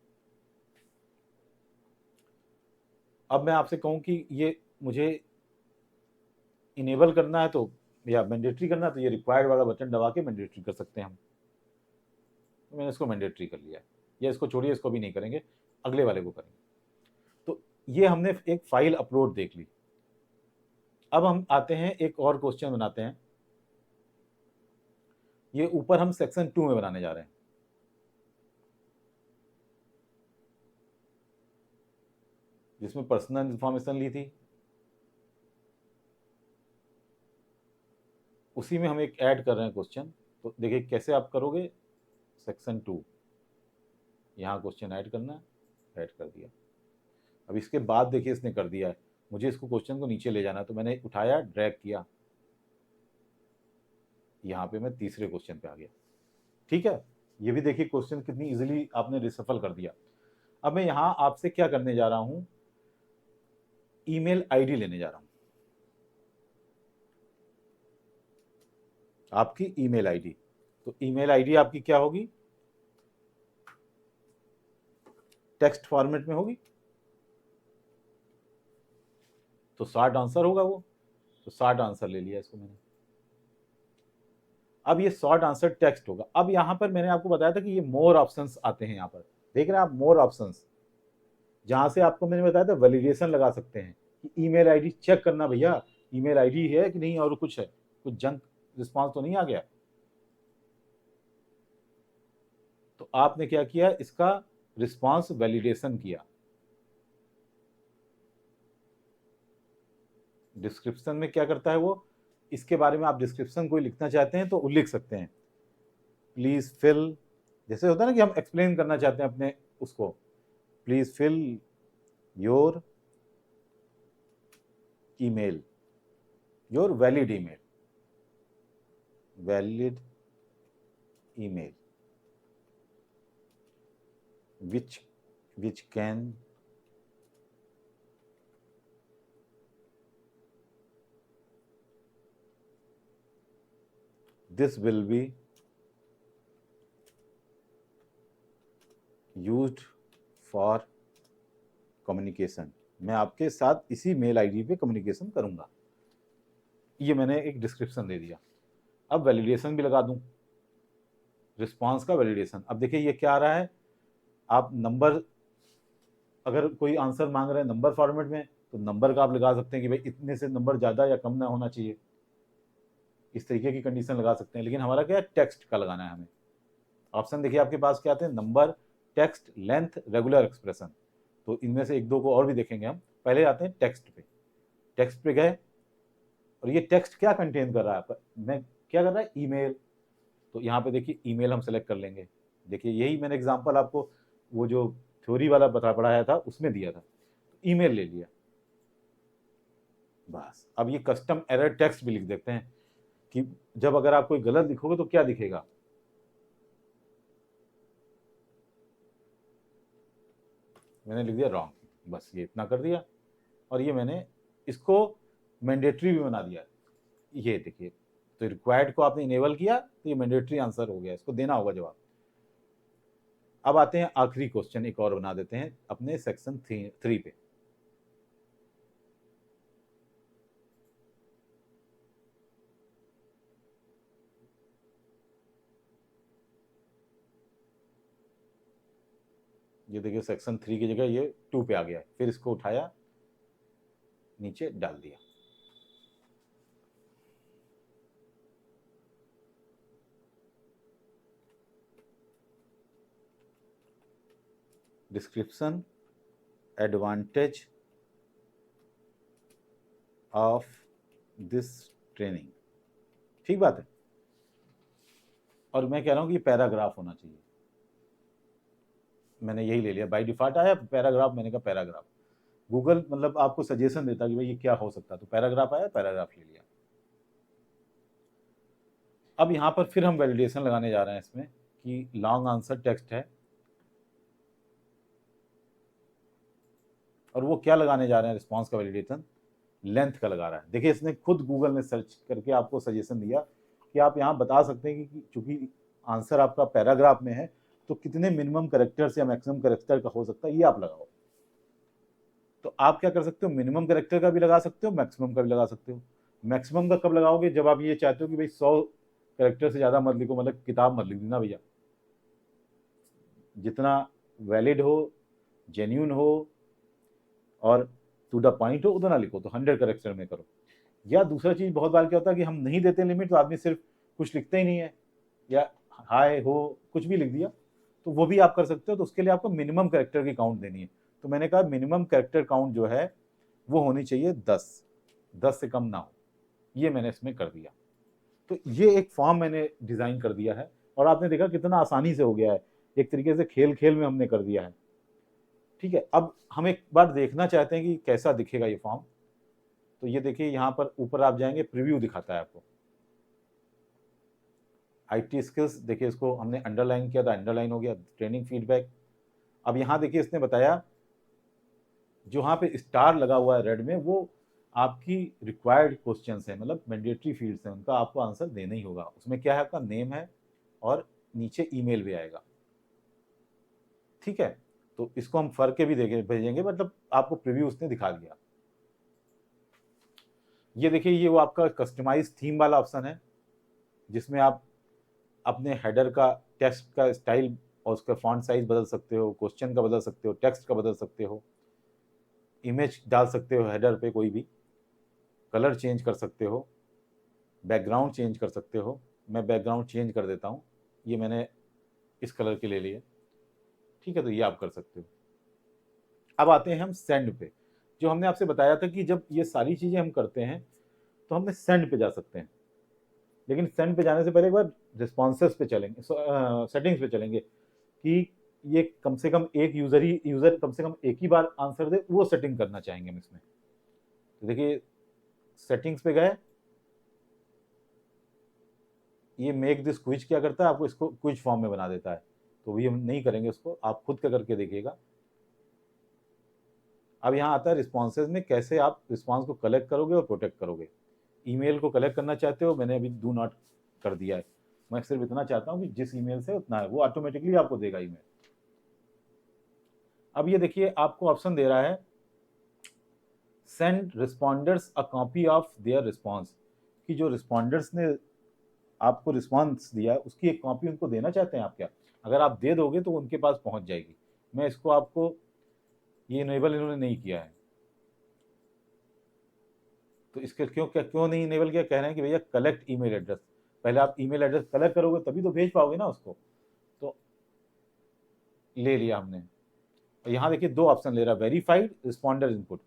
अब मैं आपसे कहूं कि ये मुझे इनेबल करना है तो, या मैंडेटरी करना है, तो ये रिक्वायर्ड वाला बटन दबा के मैंडेटरी कर सकते हैं हम। तो मैंने इसको मैंडेटरी कर लिया, या इसको छोड़िए, इसको भी नहीं करेंगे, अगले वाले को करेंगे। तो ये हमने एक फाइल अपलोड देख ली। अब हम आते हैं, एक और क्वेश्चन बनाते हैं। ये ऊपर हम सेक्शन 2 में बनाने जा रहे हैं। जिसमें पर्सनल इंफॉर्मेशन ली थी, उसी में हम एक ऐड कर रहे हैं क्वेश्चन। तो देखिए कैसे आप करोगे। सेक्शन 2, यहाँ क्वेश्चन ऐड करना है, ऐड कर दिया। अब इसके बाद देखिए इसने कर दिया है, मुझे इसको क्वेश्चन को नीचे ले जाना है, तो मैंने उठाया, ड्रैग किया, यहाँ पे मैं तीसरे क्वेश्चन पे आ गया। ठीक है, ये भी देखिए क्वेश्चन कितनी इजीली आपने रिसफल कर दिया। अब मैं यहाँ आपसे क्या करने जा रहा हूँ, ईमेल आईडी लेने जा रहा हूँ, आपकी ईमेल आईडी। तो ईमेल आईडी आपकी क्या होगी? टेक्स्ट फॉर्मेट में होगी, तो शॉर्ट आंसर होगा वो। तो शॉर्ट आंसर ले लिया इसको मैंने। अब ये शॉर्ट आंसर टेक्स्ट होगा। अब यहाँ पर मैंने आपको बताया था कि ये मोर ऑप्शंस आते हैं। यहाँ पर देख रहे हैं आप, मोर ऑप्शंस, जहां से आपको मैंने बताया था वैलिडेशन लगा सकते हैं कि ईमेल आईडी चेक करना, भैया ईमेल आईडी है कि नहीं, और कुछ है, कुछ जंक रिस्पांस तो नहीं आ गया। तो आपने क्या किया, इसका रिस्पांस वैलिडेशन किया। डिस्क्रिप्शन में क्या करता है वो, इसके बारे में आप डिस्क्रिप्शन कोई लिखना चाहते हैं तो लिख सकते हैं। प्लीज फिल, जैसे होता है ना कि हम एक्सप्लेन करना चाहते हैं अपने उसको, please fill your email, your valid email, valid email which can this will be used for communication। मैं आपके साथ इसी मेल आईडी पे कम्युनिकेशन करूंगा। ये मैंने एक डिस्क्रिप्शन दे दिया। अब वैलिडेशन भी लगा दूं, रिस्पांस का वैलिडेशन। अब देखिए ये क्या आ रहा है, आप नंबर, अगर कोई आंसर मांग रहे हैं नंबर फॉर्मेट में, तो नंबर का आप लगा सकते हैं कि भाई इतने से नंबर ज़्यादा या कम ना होना चाहिए, इस तरीके की कंडीशन लगा सकते हैं। लेकिन हमारा क्या है, टेक्स्ट का लगाना है हमें। ऑप्शन देखिए आपके पास क्या आते हैं, number, text, length, regular expression. तो इनमें से एक दो को और भी देखेंगे हम। पहले आते हैं टेक्स्ट पे। टेक्स्ट पे गए, और ये टेक्स्ट क्या कंटेन कर रहा है, मैं क्या कर रहा है, ईमेल। तो यहाँ पे देखिए ईमेल हम सेलेक्ट कर लेंगे। देखिए यही मैंने एग्जांपल आपको वो जो थ्योरी वाला पढ़ाया था उसमें दिया था। ईमेल ले लिया, बस। अब ये कस्टम एरर टेक्स्ट भी लिख देते हैं कि जब अगर आप कोई गलत लिखोगे तो क्या दिखेगा। मैंने लिख दिया रॉन्ग, बस ये इतना कर दिया। और ये मैंने इसको मैंडेटरी भी बना दिया। ये देखिए, तो रिक्वायर्ड को आपने इनेबल किया तो ये मैंडेटरी आंसर हो गया, इसको देना होगा जवाब। अब आते हैं आखिरी क्वेश्चन, एक और बना देते हैं अपने सेक्शन 3 पे। ये देखिए सेक्शन 3 की जगह ये 2 पे आ गया, फिर इसको उठाया नीचे डाल दिया। Description advantage of this training, ठीक बात है। और मैं कह रहा हूं कि ये पैराग्राफ होना चाहिए, मैंने यही ले लिया, बाय डिफॉल्ट आया पैराग्राफ, मैंने कहा पैराग्राफ। गूगल मतलब आपको सजेशन देता कि भाई ये क्या हो सकता है, तो पैराग्राफ आया, पैराग्राफ ले लिया। अब यहां पर फिर हम वैलिडेशन लगाने जा रहे हैं इसमें कि लॉन्ग आंसर टेक्स्ट है, और वो क्या लगाने जा रहे हैं, रिस्पॉन्स का वैलिडेशन लेंथ का लगा रहा है। देखिए इसने खुद गूगल ने सर्च करके आपको सजेशन दिया कि आप यहाँ बता सकते हैं कि चूंकि आंसर आपका पैराग्राफ में है तो कितने मिनिमम करेक्टर्स या मैक्सिमम करेक्टर का हो सकता है, ये आप लगाओ। तो आप क्या कर सकते हो, मिनिमम करेक्टर का भी लगा सकते हो, मैक्सिमम का भी लगा सकते हो। मैक्सिमम का कब लगाओगे, जब आप ये चाहते हो कि भाई 100 करेक्टर से ज़्यादा मत लिखो, मतलब किताब मत लिख देना भैया, जितना वैलिड हो, जेन्यून हो और टू द पॉइंट हो उतना लिखो, तो 100 करेक्टर में करो। या दूसरा चीज़ बहुत बार क्या होता है कि हम नहीं देते लिमिट, तो आदमी सिर्फ कुछ लिखता ही नहीं है, या हाय हो कुछ भी लिख दिया, तो वो भी आप कर सकते हो। तो उसके लिए आपको मिनिमम करेक्टर की काउंट देनी है। तो मैंने कहा मिनिमम करेक्टर काउंट जो है वो होनी चाहिए 10 से कम ना हो, ये मैंने इसमें कर दिया। तो ये एक फॉर्म मैंने डिज़ाइन कर दिया है, और आपने देखा कितना आसानी से हो गया है, एक तरीके से खेल खेल में हमने कर दिया है। ठीक है, अब हम एक बार देखना चाहते हैं कि कैसा दिखेगा ये फॉर्म। तो ये देखिए यहाँ पर ऊपर आप जाएंगे, प्रीव्यू दिखाता है आपको। IT स्किल्स, देखिए इसको हमने अंडरलाइन किया था, अंडरलाइन हो गया। ट्रेनिंग फीडबैक, अब यहाँ देखिए इसने बताया जो यहाँ पे स्टार लगा हुआ है रेड में, वो आपकी रिक्वायर्ड क्वेश्चंस है, मतलब मैंडेटरी फील्ड्स हैं, उनका आपको आंसर देना ही होगा। उसमें क्या है, आपका नेम है और नीचे ईमेल भी आएगा। ठीक है, तो इसको हम फर के भी देंगे, भेजेंगे, मतलब आपको प्रीव्यू उसने दिखा दिया। ये देखिए ये वो आपका कस्टमाइज थीम वाला ऑप्शन है, जिसमें आप अपने हेडर का, टेक्स्ट का स्टाइल और उसका फॉन्ट साइज बदल सकते हो, क्वेश्चन का बदल सकते हो, टेक्स्ट का बदल सकते हो, इमेज डाल सकते हो हेडर पे कोई भी, कलर चेंज कर सकते हो, बैकग्राउंड चेंज कर सकते हो। मैं बैकग्राउंड चेंज कर देता हूँ, ये मैंने इस कलर के ले लिए। ठीक है, तो ये आप कर सकते हो। अब आते हैं हम सेंड पे। जो हमने आपसे बताया था कि जब ये सारी चीज़ें हम करते हैं तो हम सेंड पे जा सकते हैं, लेकिन सेंड पे जाने से पहले एक बार रिस्पॉन्सेस पे चलेंगे, सेटिंग्स पे चलेंगे कि ये कम से कम एक यूज़र कम से कम एक ही बार आंसर दे, वो सेटिंग करना चाहेंगे हम इसमें। तो देखिए सेटिंग्स पे गए, ये मेक दिस क्विज क्या करता है, आपको इसको क्विज फॉर्म में बना देता है, तो भी हम नहीं करेंगे उसको, आप खुद का करके देखिएगा। अब यहाँ आता है रिस्पॉन्सेज में कैसे आप रिस्पॉन्स को कलेक्ट करोगे और प्रोटेक्ट करोगे। ईमेल को कलेक्ट करना चाहते हो, मैंने अभी डू नॉट कर दिया है। मैं सिर्फ इतना चाहता हूँ कि जिस ईमेल से उतना है, वो ऑटोमेटिकली आपको देगा ईमेल। अब ये देखिए आपको ऑप्शन दे रहा है send responders a copy of their response, कि जो रिस्पॉन्डर्स ने आपको रिस्पॉन्स दिया है उसकी एक कॉपी उनको देना चाहते हैं आप क्या? अगर आप दे दोगे तो उनके पास पहुंच जाएगी। मैं इसको आपको, ये इनेबल इन्होंने नहीं किया है, तो इसके क्यों नहीं इनेबल किया, कह रहे हैं कि भैया कलेक्ट ईमेल एड्रेस, पहले आप ईमेल एड्रेस कलेक्ट करोगे तभी तो भेज पाओगे ना उसको। तो ले लिया हमने। और यहाँ देखिए दो ऑप्शन ले रहा है, वेरीफाइड, रिस्पॉन्डर इनपुट।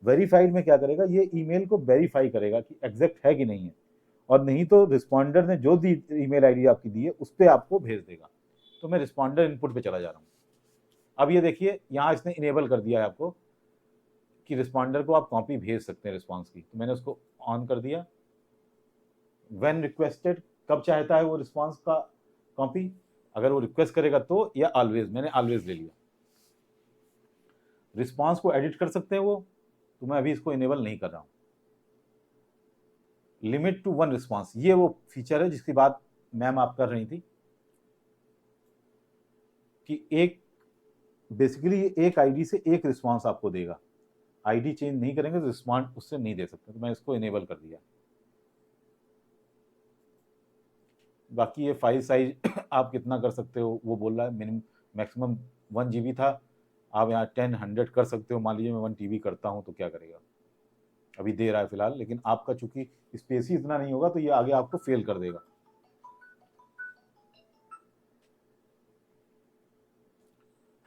वेरीफाइड में क्या करेगा, ये ईमेल को वेरीफाई करेगा कि एग्जैक्ट है कि नहीं है, और नहीं तो रिस्पॉन्डर ने जो दी ईमेल आईडी आपकी दी है उस पर आपको भेज देगा। तो मैं रिस्पॉन्डर इनपुट पे चला जा रहा हूँ। अब ये देखिए यहाँ इसने इनेबल कर दिया है आपको कि रिस्पॉन्डर को आप कॉपी भेज सकते हैं रिस्पॉन्स की, तो मैंने उसको ऑन कर दिया। व्हेन रिक्वेस्टेड, कब चाहता है वो रिस्पॉन्स का कॉपी, अगर वो रिक्वेस्ट करेगा तो, या ऑलवेज, मैंने ऑलवेज ले लिया। रिस्पॉन्स को एडिट कर सकते हैं वो, तो मैं अभी इसको इनेबल नहीं कर रहा हूँ। लिमिट टू 1 रिस्पॉन्स, ये वो फीचर है जिसकी बात मैम आप कर रही थी कि एक बेसिकली एक आईडी से एक रिस्पॉन्स आपको देगा, आईडी चेंज नहीं करेंगे तो रिस्पॉन्स उससे नहीं दे सकते, तो मैं इसको इनेबल कर दिया। बाकी ये फाइल साइज आप कितना कर सकते हो वो बोल रहा है, मिनिमम मैक्सिमम 1 GB था, आप यहाँ 10, 100 कर सकते हो। मान लीजिए मैं 1 TB करता हूँ तो क्या करेगा, अभी दे रहा है फिलहाल, लेकिन आपका चूंकि स्पेस ही इतना नहीं होगा तो ये आगे आपको फेल कर देगा।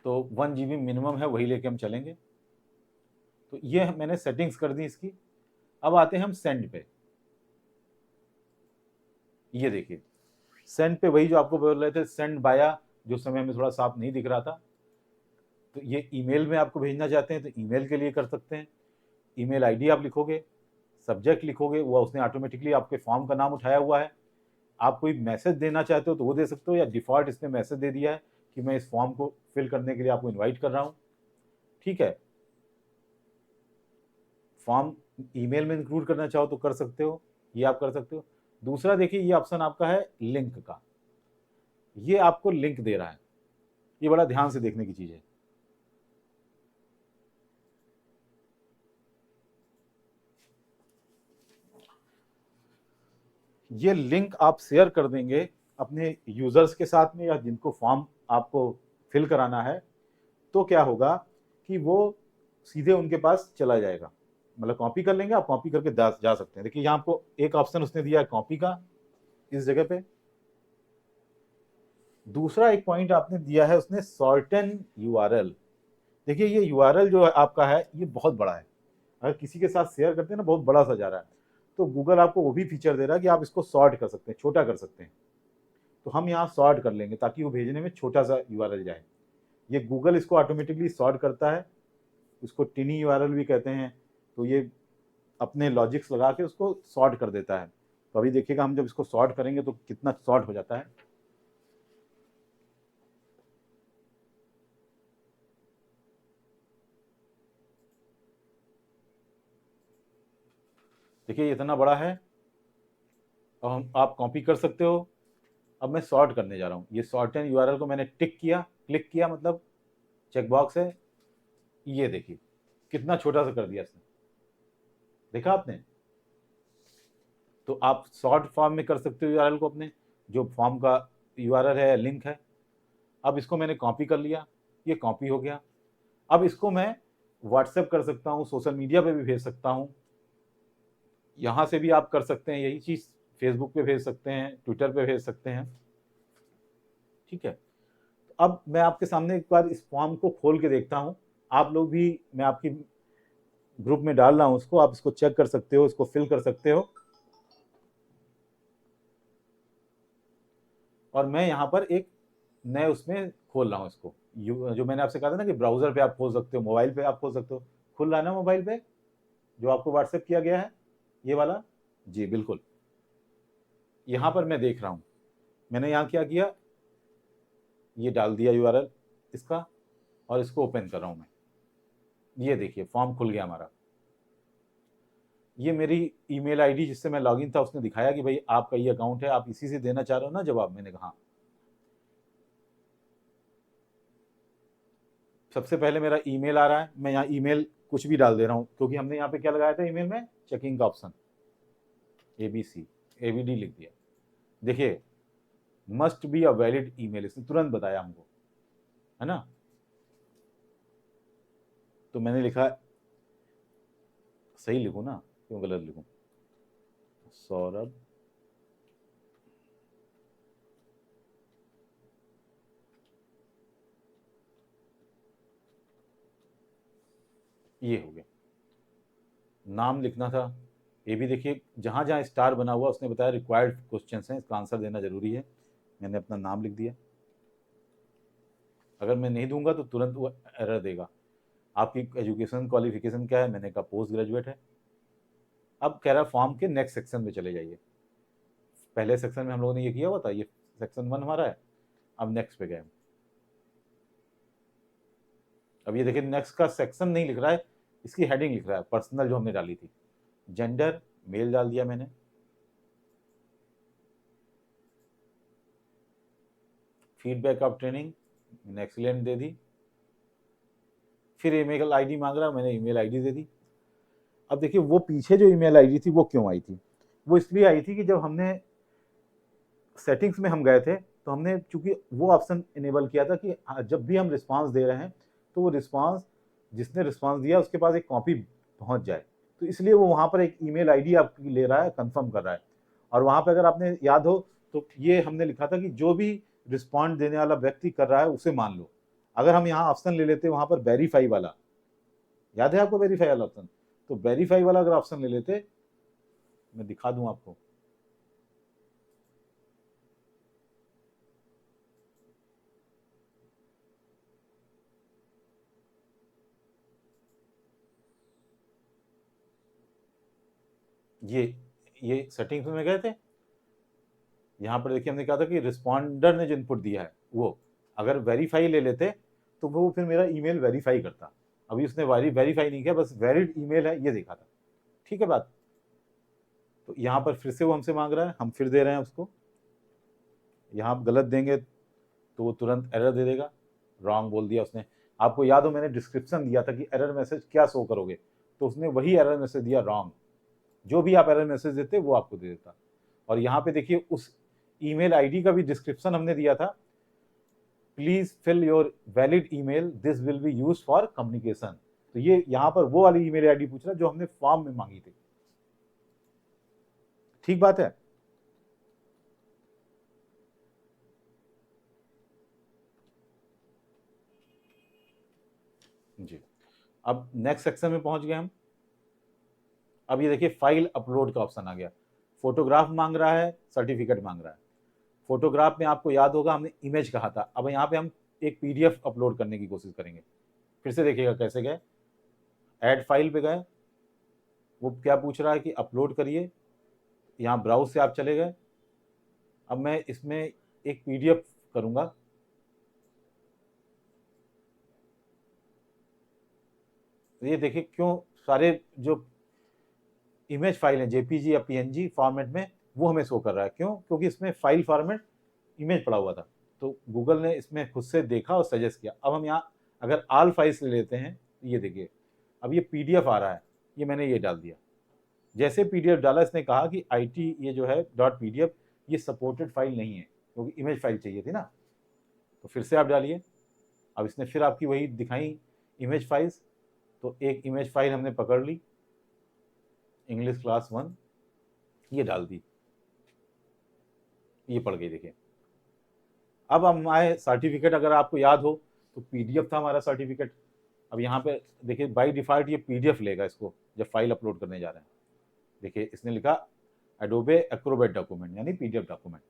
तो 1 GB मिनिमम है, वही लेके हम चलेंगे। तो ये मैंने सेटिंग्स कर दी इसकी। अब आते हैं हम सेंड पे। ये देखिए सेंड पे वही जो आपको बोल रहे थे, सेंड बाया, जो समय में थोड़ा साफ नहीं दिख रहा था। तो ये ईमेल में आपको भेजना चाहते हैं तो ईमेल के लिए कर सकते हैं। ईमेल आईडी आप लिखोगे, सब्जेक्ट लिखोगे, वो उसने ऑटोमेटिकली आपके फॉर्म का नाम उठाया हुआ है। आप कोई मैसेज देना चाहते हो तो वो दे सकते हो, या डिफॉल्ट इसने मैसेज दे दिया है कि मैं इस फॉर्म को फिल करने के लिए आपको इनवाइट कर रहा हूँ। ठीक है, फॉर्म ईमेल में इंक्लूड करना चाहो तो कर सकते हो, ये आप कर सकते हो। दूसरा देखिए ये ऑप्शन आपका है लिंक का, ये आपको लिंक दे रहा है। ये बड़ा ध्यान से देखने की चीज है। ये लिंक आप शेयर कर देंगे अपने यूजर्स के साथ में, या जिनको फॉर्म आपको फिल कराना है, तो क्या होगा कि वो सीधे उनके पास चला जाएगा। मतलब कॉपी कर लेंगे, आप कॉपी करके जा सकते हैं। देखिए यहाँ आपको एक ऑप्शन उसने दिया है कॉपी का इस जगह पे। दूसरा एक पॉइंट आपने दिया है उसने सॉर्टेन यूआरएल। देखिए ये यूआरएल जो आपका है ये बहुत बड़ा है, अगर किसी के साथ शेयर करते हैं ना बहुत बड़ा सा जा रहा है, तो गूगल आपको वो भी फीचर दे रहा है कि आप इसको सॉर्ट कर सकते हैं, छोटा कर सकते हैं। तो हम यहाँ सॉर्ट कर लेंगे ताकि वो भेजने में छोटा सा यूआरएल जाए। ये गूगल इसको ऑटोमेटिकली सॉर्ट करता है, इसको टिनी यूआरएल भी कहते हैं। तो ये अपने लॉजिक्स लगा के उसको सॉर्ट कर देता है। तो अभी देखिएगा हम जब इसको सॉर्ट करेंगे तो कितना सॉर्ट हो जाता है। देखिए इतना बड़ा है, अब हम आप कॉपी कर सकते हो। अब मैं सॉर्ट करने जा रहा हूँ। ये सॉर्ट एंड यूआरएल को मैंने टिक किया, क्लिक किया, मतलब चेकबॉक्स है। ये देखिए कितना छोटा सा कर दिया इसने, देखा आपने। तो आप शॉर्ट फॉर्म में कर सकते हो यूआरएल को अपने, जो फॉर्म का यूआरएल है, लिंक है। अब इसको मैंने कॉपी कर लिया, ये कॉपी हो गया। अब इसको मैं व्हाट्सएप कर सकता हूँ, सोशल मीडिया पे भी भेज सकता हूँ। यहाँ से भी आप कर सकते हैं यही चीज़, फेसबुक पे भेज सकते हैं, ट्विटर पे भेज सकते हैं। ठीक है, तो अब मैं आपके सामने एक बार इस फॉर्म को खोल के देखता हूँ। आप लोग भी, मैं आपकी ग्रुप में डाल रहा हूँ उसको, आप इसको चेक कर सकते हो, इसको फिल कर सकते हो। और मैं यहाँ पर एक नए उसमें खोल रहा हूँ इसको, जो मैंने आपसे कहा था ना कि ब्राउजर पे आप खोल सकते हो, मोबाइल पे आप खोल सकते हो। खुल रहा है ना मोबाइल पे, जो आपको व्हाट्सएप किया गया है ये वाला। जी बिल्कुल, यहाँ पर मैं देख रहा हूँ। मैंने यहाँ क्या किया, ये डाल दिया यूआरएल इसका, और इसको ओपन कर रहा हूँ मैं। ये देखिए फॉर्म खुल गया हमारा। ये मेरी ईमेल आईडी जिससे मैं लॉगिन था उसने दिखाया कि भाई आपका ये अकाउंट है, आप इसी से देना चाह रहे हो ना जवाब। मैंने कहा सबसे पहले मेरा ईमेल आ रहा है, मैं यहाँ ईमेल कुछ भी डाल दे रहा हूँ, क्योंकि हमने यहाँ पे क्या लगाया था ईमेल में, चेकिंग का ऑप्शन, ABC ABD लिख दिया। देखिए must be a valid email, इसने तुरंत बताया हमको, है ना। तो मैंने लिखा, सही लिखूँ ना, क्यों गलत लिखूँ, सौरभ ये हो गया। नाम लिखना था, ये भी देखिए जहाँ जहाँ स्टार बना हुआ उसने बताया रिक्वायर्ड क्वेश्चन हैं, इसका आंसर देना जरूरी है। मैंने अपना नाम लिख दिया। अगर मैं नहीं दूंगा तो तुरंत वो एरर देगा। आपकी एजुकेशन क्वालिफिकेशन क्या है, मैंने कहा पोस्ट ग्रेजुएट है। अब कह रहा है फॉर्म के नेक्स्ट सेक्शन में चले जाइए। पहले सेक्शन में हम लोगों ने ये किया हुआ था, ये सेक्शन 1 हमारा है। अब नेक्स्ट पे गए। अब ये देखिए नेक्स्ट का सेक्शन नहीं लिख रहा है, इसकी हेडिंग लिख रहा है पर्सनल, जो हमने डाली थी। जेंडर मेल डाल दिया मैंने। फीडबैक ऑफ ट्रेनिंग मैंने एक्सीलेंट दे दी। फिर ईमेल आईडी मांग रहा है, मैंने ईमेल आईडी दे दी। अब देखिए वो पीछे जो ईमेल आईडी थी वो क्यों आई थी, वो इसलिए आई थी कि जब हमने सेटिंग्स में हम गए थे तो हमने चूंकि वो ऑप्शन इनेबल किया था कि जब भी हम रिस्पांस दे रहे हैं तो वो रिस्पांस, जिसने रिस्पांस दिया उसके पास एक कॉपी पहुंच जाए, तो इसलिए वो वहां पर एक ईमेल आईडी आपकी ले रहा है, कंफर्म कर रहा है। और वहां पे अगर आपने याद हो तो ये हमने लिखा था कि जो भी रिस्पॉन्ड देने वाला व्यक्ति कर रहा है उसे मान लो। अगर हम यहाँ ऑप्शन ले लेते वहां पर वेरीफाई वाला, याद है आपको वेरीफाई वाला ऑप्शन, तो वेरीफाई वाला अगर ऑप्शन ले लेते, मैं दिखा दूं आपको, ये सेटिंग्स में गए थे, यहाँ पर देखिए हमने कहा था कि रिस्पॉन्डर ने जो इनपुट दिया है वो अगर वेरीफाई ले लेते तो वो फिर मेरा ईमेल वेरीफाई करता। अभी उसने वेरीफाई नहीं किया, बस वैलिड ईमेल है ये देखा था। ठीक है बात। तो यहाँ पर फिर से वो हमसे मांग रहा है, हम फिर दे रहे हैं उसको। यहाँ आप गलत देंगे तो वो तुरंत एरर दे देगा, रॉन्ग बोल दिया उसने। आपको याद हो मैंने डिस्क्रिप्शन दिया था कि एरर मैसेज क्या शो करोगे, तो उसने वही एरर मैसेज दिया, रॉन्ग। जो भी आप एरर मैसेज देते वो आपको दे देता। और यहाँ पे देखिए उस ईमेल आईडी का भी डिस्क्रिप्शन हमने दिया था, please fill your valid email, this will be use for communication. तो ये यहाँ पर वो वाली ईमेल आईडी पूछ रहा है जो हमने फॉर्म में मांगी थी। ठीक बात है। जी, अब नेक्स्ट सेक्शन में पहुंच गए हम। अब ये देखिए फाइल अपलोड का ऑप्शन आ गया। फोटोग्राफ मांग रहा है, सर्टिफिकेट मांग रहा है। फोटोग्राफ में आपको याद होगा हमने इमेज कहा था, अब यहाँ पे हम एक पीडीएफ अपलोड करने की कोशिश करेंगे। फिर से देखिएगा कैसे गए, ऐड फाइल पे गए, वो क्या पूछ रहा है कि अपलोड करिए, यहाँ ब्राउज से आप चले गए। अब मैं इसमें एक पीडीएफ करूंगा, तो ये देखिए क्यों सारे जो इमेज फाइल है जेपीजी या पीएनजी फॉर्मेट में वो हमें शो कर रहा है, क्यों? क्योंकि इसमें फाइल फॉर्मेट इमेज पड़ा हुआ था, तो गूगल ने इसमें खुद से देखा और सजेस्ट किया। अब हम यहाँ अगर ऑल फाइल्स ले लेते हैं, ये देखिए अब ये पीडीएफ आ रहा है, ये मैंने ये डाल दिया। जैसे पीडीएफ डाला इसने कहा कि आईटी ये जो है डॉट पीडीएफ ये सपोर्टेड फाइल नहीं है, क्योंकि इमेज फाइल चाहिए थी ना। तो फिर से आप डालिए। अब इसने फिर आपकी वही दिखाई इमेज फाइल्स, तो एक इमेज फाइल हमने पकड़ ली, इंग्लिश क्लास 1, ये डाल दी, ये पड़ गई। देखिए अब हम आए सर्टिफिकेट, अगर आपको याद हो तो पीडीएफ था हमारा सर्टिफिकेट। अब यहाँ पे देखिए बाय डिफॉल्ट ये पीडीएफ लेगा इसको जब फाइल अपलोड करने जा रहे हैं। देखिए इसने लिखा एडोबे एक्रोबैट डॉक्यूमेंट यानी पीडीएफ डॉक्यूमेंट।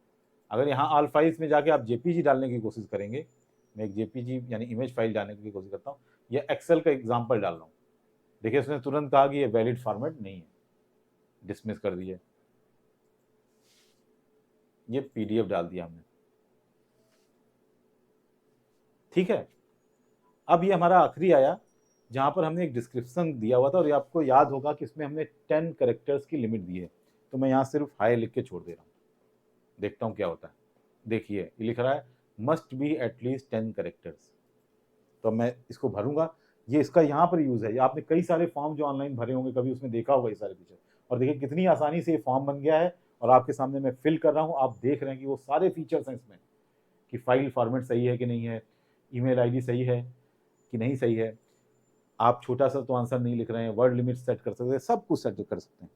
अगर यहाँ ऑल फाइल्स में जाके आप जेपीजी डालने की कोशिश करेंगे, मैं एक जेपीजी यानी इमेज फाइल डालने की कोशिश करता हूँ, या एक्सेल का एग्जाम्पल डाल रहा हूँ, देखिए उसने तुरंत कहा कि ये वैलिड फॉर्मेट नहीं है, डिसमिस कर दिए। ये पीडीएफ डाल दिया हमने। ठीक है, अब ये हमारा आखिरी आया जहां पर हमने एक डिस्क्रिप्शन दिया हुआ था, और ये आपको याद होगा कि इसमें हमने 10 कैरेक्टर्स की लिमिट दी है, तो मैं यहाँ सिर्फ हाई लिख के छोड़ दे रहा हूँ, देखता हूँ क्या होता है। देखिए ये लिख रहा है मस्ट बी एटलीस्ट 10 कैरेक्टर्स, तो मैं इसको भरूंगा। ये इसका यहाँ पर यूज है, आपने कई सारे फॉर्म जो ऑनलाइन भरे होंगे कभी उसमें देखा होगा ये सारे फीचर, और देखिए कितनी आसानी से ये फॉर्म बन गया है और आपके सामने मैं फिल कर रहा हूँ। आप देख रहे हैं कि वो सारे फीचर्स हैं इसमें, कि फाइल फॉर्मेट सही है कि नहीं है, ईमेल आईडी सही है कि नहीं सही है, आप छोटा सा तो आंसर नहीं लिख रहे हैं, वर्ड लिमिट सेट कर सकते हैं, सब कुछ सेट कर सकते हैं।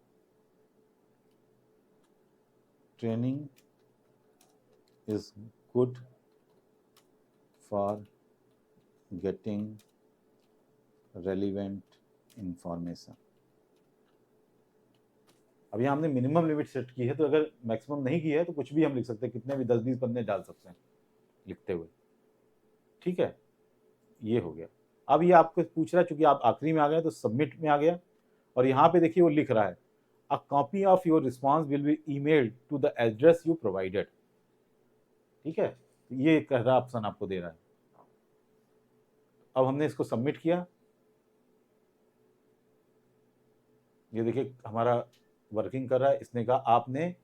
Training is good for getting relevant information. अब यहाँ हमने मिनिमम लिमिट सेट की है, तो अगर मैक्सिमम नहीं की है तो कुछ भी हम लिख सकते हैं, कितने भी 10-20 पन्ने डाल सकते हैं लिखते हुए। ठीक है, ये हो गया। अब ये आपको पूछ रहा है, चूंकि आप आखिरी में आ गए तो सबमिट में आ गया, और यहाँ पे देखिए वो लिख रहा है a copy of your response will be emailed to the address you provided. ठीक है, ये कह रहा ऑप्शन आपको दे रहा है। अब हमने इसको सबमिट किया, ये देखिए हमारा वर्किंग कर रहा है। इसने कहा आपने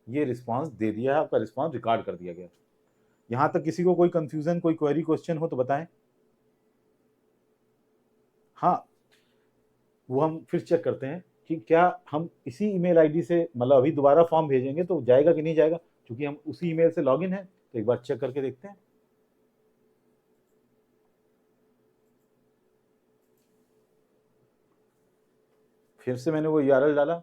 ये रिस्पॉन्स दे दिया है, आपका रिस्पॉन्स रिकॉर्ड कर दिया गया। यहाँ तक किसी को कोई कंफ्यूजन, कोई क्वेरी क्वेश्चन हो तो बताएं। हाँ, वो हम फिर चेक करते हैं कि क्या हम इसी ईमेल आईडी से, मतलब अभी दोबारा फॉर्म भेजेंगे तो जाएगा कि नहीं जाएगा, क्योंकि हम उसी ईमेल से लॉगिन है, तो एक बार चेक करके देखते हैं। फिर से मैंने वो यूआरएल डाला,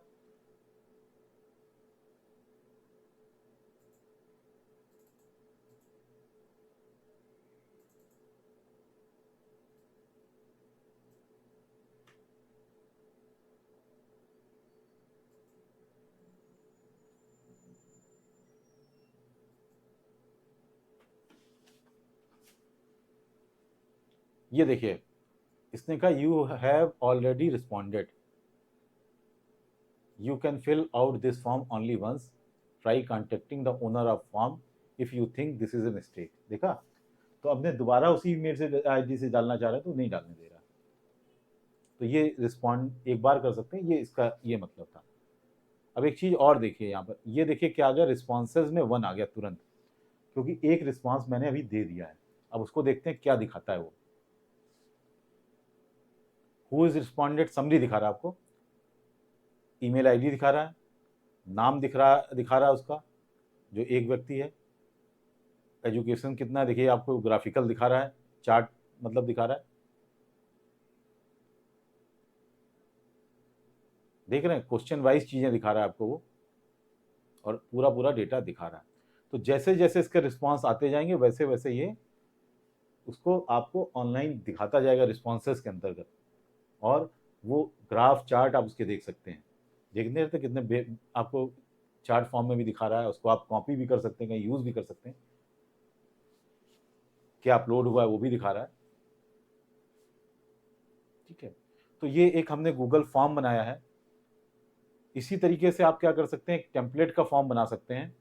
ये देखिए इसने कहा you have already responded, you can fill out this form only once, try contacting the owner of form if you think this is a mistake. देखा, तो अब मैं दोबारा उसी ईमेल से आईडी से डालना चाह रहा है तो नहीं डालने दे रहा। तो ये रिस्पॉन्ड एक बार कर सकते हैं, ये इसका ये मतलब था। अब एक चीज़ और देखिए यहाँ पर, ये देखिए क्या आ गया, रिस्पॉन्सेज में 1 आ गया तुरंत, क्योंकि एक रिस्पॉन्स मैंने अभी दे दिया है। अब उसको देखते हैं क्या दिखाता है वो। हु इज रिस्पॉन्डेड समरी दिखा रहा है आपको, ईमेल आईडी दिखा रहा है, नाम दिखा रहा है उसका जो एक व्यक्ति है, एजुकेशन कितना है देखिए आपको ग्राफिकल दिखा रहा है, चार्ट मतलब दिखा रहा है, देख रहे हैं, क्वेश्चन वाइज चीज़ें दिखा रहा है आपको वो, और पूरा पूरा डेटा दिखा रहा है। तो जैसे जैसे इसके रिस्पॉन्स आते जाएंगे वैसे वैसे ये उसको आपको ऑनलाइन दिखाता जाएगा रिस्पॉन्सेस के अंतर्गत, और वो ग्राफ चार्ट आप उसके देख सकते हैं। देखते रहते कितने आपको चार्ट फॉर्म में भी दिखा रहा है, उसको आप कॉपी भी कर सकते हैं, कहीं यूज़ भी कर सकते हैं, क्या अपलोड हुआ है वो भी दिखा रहा है। ठीक है, तो ये एक हमने गूगल फॉर्म बनाया है। इसी तरीके से आप क्या कर सकते हैं, एक टेम्पलेट का फॉर्म बना सकते हैं।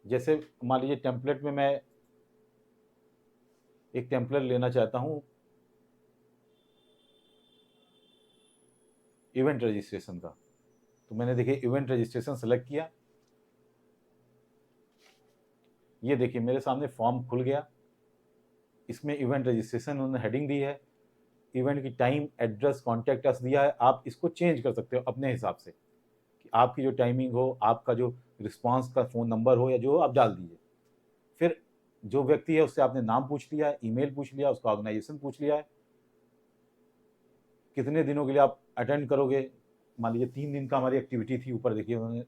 जैसे मान लीजिए टेम्पलेट में मैं एक टेम्पलेट लेना चाहता हूं इवेंट रजिस्ट्रेशन का, तो मैंने देखिए इवेंट रजिस्ट्रेशन सेलेक्ट किया, ये देखिए मेरे सामने फॉर्म खुल गया, इसमें इवेंट रजिस्ट्रेशन उन्होंने हेडिंग दी है, इवेंट की टाइम, एड्रेस, कॉन्टैक्ट अस दिया है। आप इसको चेंज कर सकते हो अपने हिसाब से कि आपकी जो टाइमिंग हो, आपका जो रिस्पांस का फ़ोन नंबर हो या जो आप डाल दीजिए। फिर जो व्यक्ति है उससे आपने नाम पूछ लिया है, ईमेल पूछ लिया, उसका ऑर्गेनाइजेशन पूछ लिया है, कितने दिनों के लिए आप अटेंड करोगे। मान लीजिए 3 दिन का हमारी एक्टिविटी थी, ऊपर देखिए उन्होंने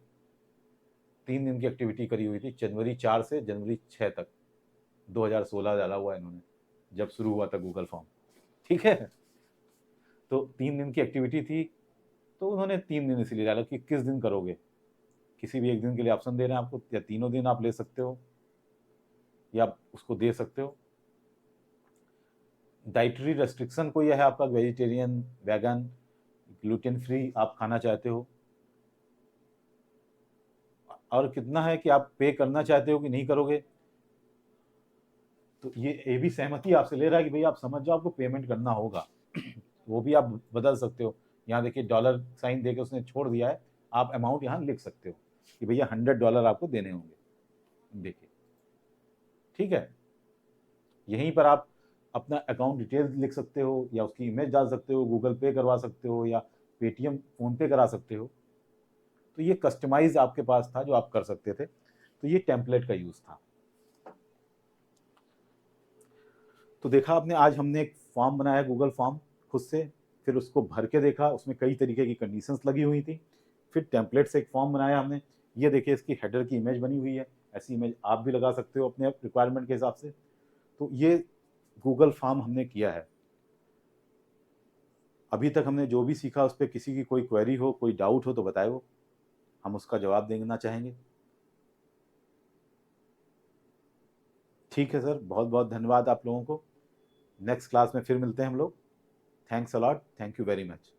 3 दिन की एक्टिविटी करी हुई थी, जनवरी 4 से जनवरी 6 तक 2016 डाला हुआ है इन्होंने, जब शुरू हुआ था गूगल फॉर्म। ठीक है, तो 3 दिन की एक्टिविटी थी, तो उन्होंने 3 दिन इसलिए डाला कि किस दिन करोगे, किसी भी एक दिन के लिए ऑप्शन दे रहे हैं आपको, या तीनों दिन आप ले सकते हो या आप उसको दे सकते हो। डाइटरी रेस्ट्रिक्शन कोई है आपका, वेजिटेरियन, वेगन, ग्लूटेन फ्री आप खाना चाहते हो, और कितना है कि आप पे करना चाहते हो कि नहीं करोगे। तो ये भी सहमति आपसे ले रहा है कि भाई आप समझ जाओ आपको पेमेंट करना होगा, वो भी आप बदल सकते हो। यहाँ देखिए डॉलर साइन देके उसने छोड़ दिया है, आप अमाउंट यहाँ लिख सकते हो कि भैया $100 आपको देने होंगे। देखिए ठीक है, यहीं पर आप अपना अकाउंट डिटेल्स लिख सकते हो, या उसकी इमेज डाल सकते हो, गूगल पे करवा सकते हो, या पेटीएम फोन पे करा सकते हो। तो ये कस्टमाइज आपके पास था जो आप कर सकते थे, तो ये टेम्पलेट का यूज था। तो देखा आपने, आज हमने एक फॉर्म बनाया गूगल फॉर्म खुद से, फिर उसको भर के देखा, उसमें कई तरीके की कंडीशंस लगी हुई थी, फिर टेम्पलेट से एक फॉर्म बनाया हमने। ये देखिए इसकी हेडर की इमेज बनी हुई है, ऐसी इमेज आप भी लगा सकते हो अपने रिक्वायरमेंट के हिसाब से। तो ये गूगल फॉर्म हमने किया है। अभी तक हमने जो भी सीखा उस पर किसी की कोई क्वेरी हो, कोई डाउट हो तो बताए, वो हम उसका जवाब देना चाहेंगे। ठीक है सर, बहुत बहुत धन्यवाद आप लोगों को। नेक्स्ट क्लास में फिर मिलते हैं हम लोग। Thanks a lot, thank you very much.